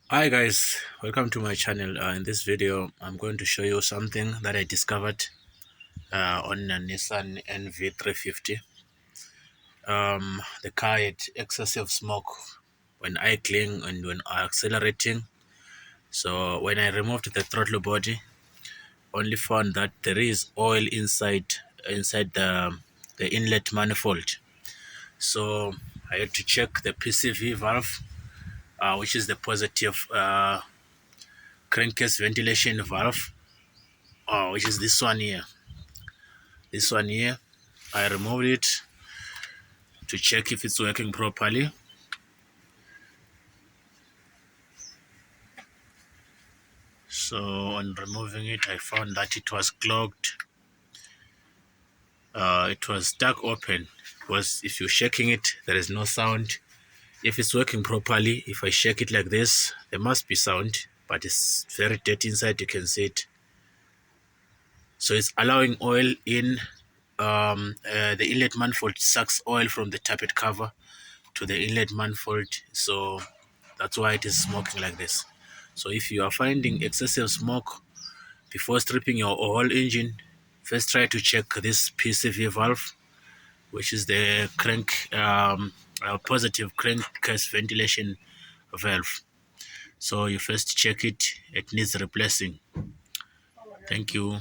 Hi guys, welcome to my channel. In this video I'm going to show you something that I discovered on a Nissan NV350. The car had excessive smoke when idling and when accelerating. So when I removed the throttle body, only found that there is oil inside the inlet manifold. So I had to check the PCV valve, which is the positive crankcase ventilation valve, which is this one here. This one here, I removed it to check if it's working properly. So on removing it, I found that it was clogged. It was stuck open, because if you're shaking it, there is no sound. If it's working properly, if I shake it like this, there must be sound, but it's very dirty inside, you can see it. So it's allowing oil in. The inlet manifold sucks oil from the tappet cover to the inlet manifold, so that's why it is smoking like this. So if you are finding excessive smoke before stripping your whole engine, first try to check this PCV valve, which is the positive crankcase ventilation valve. So you first check it, it needs replacing. Thank you.